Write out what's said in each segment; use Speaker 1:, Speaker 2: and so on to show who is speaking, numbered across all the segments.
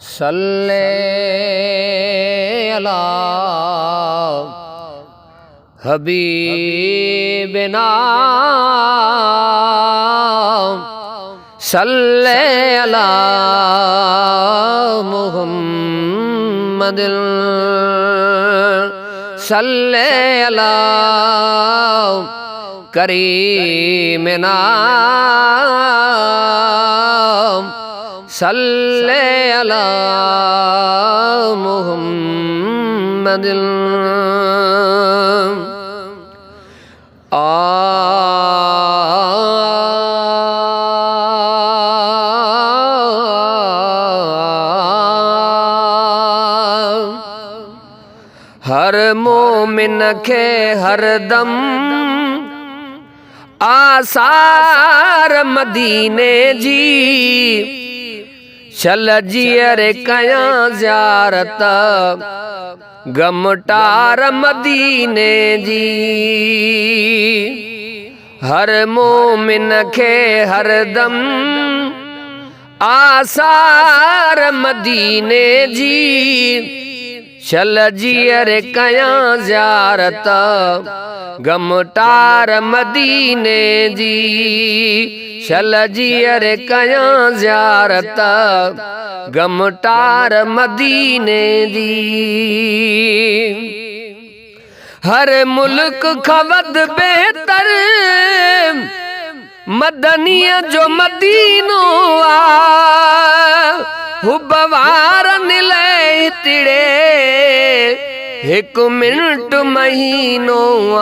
Speaker 1: सल्ले अला हबीबिना सल्ले अला मुहम्मदिन सल्ले अला करीमिना सल्ले अला मुहम्मदिन हर मोमिन खे हर दम आसार मदीने जी चल जियर कयां ज़ियारत गमटार मदीने जी। हर मोमिन खे हर दम आसार मदीने जी चल जियर कयां ज़ियारत गमटार मदीने जी चल जियर कयां ज़ियारत गमटार मदीने जी। हर मुल्क खवद बेहतर मदनिया जो मदीनो आ हुबवार निले तिड़े एक मिनट महीनो आ।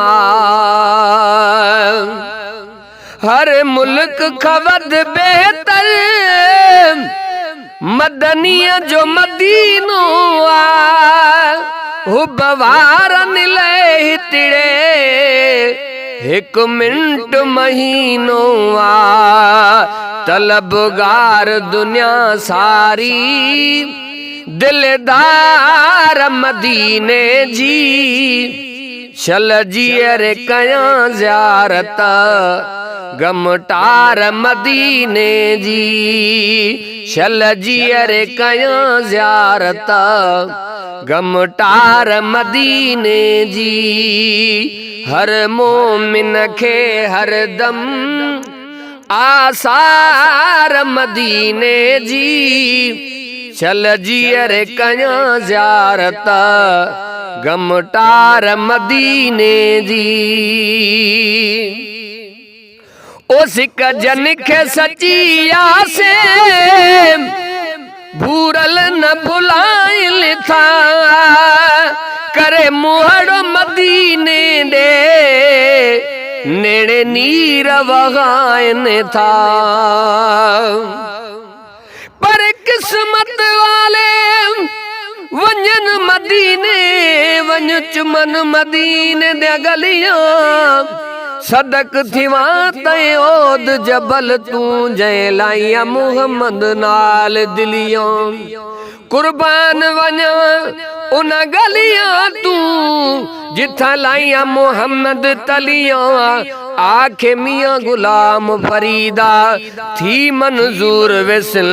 Speaker 1: हर मुल्क खवद बेहतर मदनिया जो मदीनो आ हुबवार निले तिड़े एक मिनट महीनो आ। तलबगार दुनिया सारी दिलदार मदीने जी चल जियर कयां ज़ियारत गमटार मदीने जी चल जियर कयां ज़ियारत गमटार मदीने जी। हर मोमिन खे हर दम आसार मदीने जी चल जियर कयां ज़ियारत गमटार मदीने जी। ओ सिक जन खे सची आसे भूरल न भुलाइल था करे मुहड़ मदीने दे नेड़े नीर वगाइन था। पर किस्मत वाले वंजन मदीने वंज चुमन मदीने दे गलियां सदक थिवा तयोद जबल तू जय लाइया मुहम्मद नाल दिलियां कुर्बान वञा उन गलियां तू जिथा लाइया मुहम्मद तलियां आखे मियां गुलाम फरीदा थी मंजूर विसल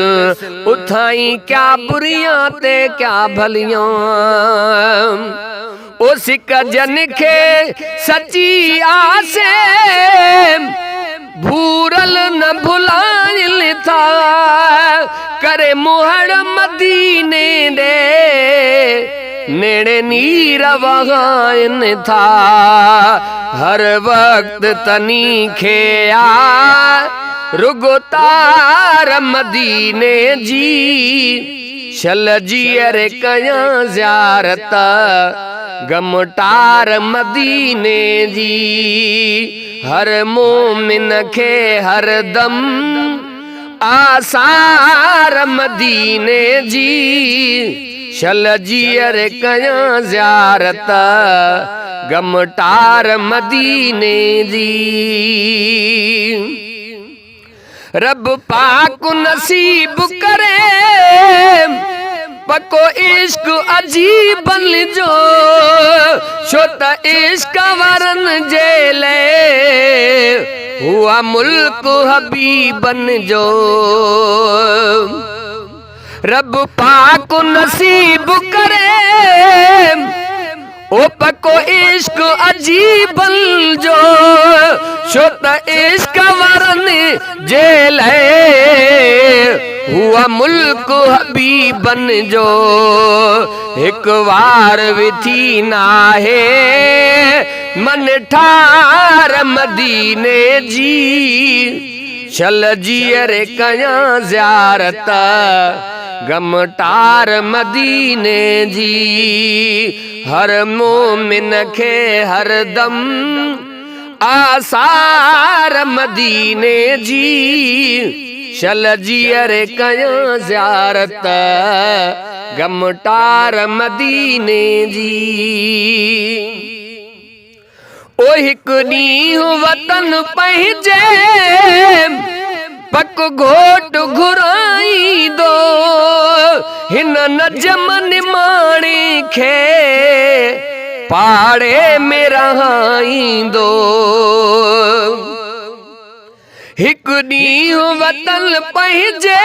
Speaker 1: उथाई क्या बुरियां ते क्या भलियां। ओ सिक जन खे सची आसे भूरल न भुलाइल था करे मुहड़ मदीने दे नेड़े नीर वगाइन था। हर वक्त तनी खे आ रुगो तार मदीने जी चल जियर कयां ज़ियारत गमटार मदीने जी। हर मोमिन खे हर दम आसार मदीने जी चल जियर कयां ज़ियारत गमटार मदीने जी। रब पाक नसीब करे पको इश्क अजीब बन जो छो त इश्क वरन जेले हुआ मुल्क हबीबन जो। रब पाक नसीब करे ओ पको इश्क अजीब जो छो त इश्क वरन जेल हुआ मुल्क हबीबन जो एक वार विथी नाहे मन ठार मदीने जी चल जियर कया ज़ियारत गम टार मदीने जी हर मोमिन खे हर दम आसार मदीने जी चल जियर कया ज़ियारत गम टार मदीने जी ओ हिक ॾींहुं वतन पंहिंजे पक घोट घुराईंदो हिन नजम निमाणी खे पाड़े में रहाईंदो हिक ॾींहुं वतन पंहिंजे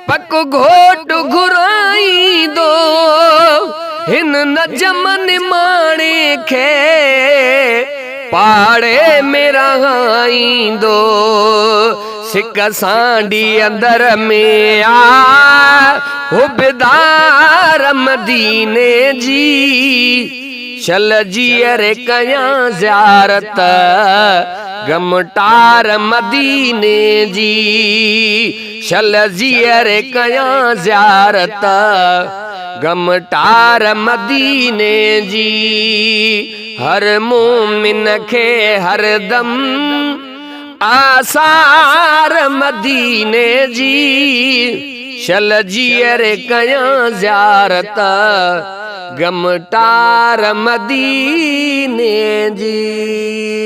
Speaker 1: पक घोट घुराईंदो हिन नजम निमाणी खे पाड़े में रहाईंदो सिक सांडी अंदर में आ हुबदार मदीने जी चल जियर कया ज़ियारत गम टार मदीने जी चल जियर कया ज़ियारत गम टार मदीने जी हर मोमिन खे हर दम आसार मदीने जी चल जियर कया ज़ियारत गम टार मदीने जी।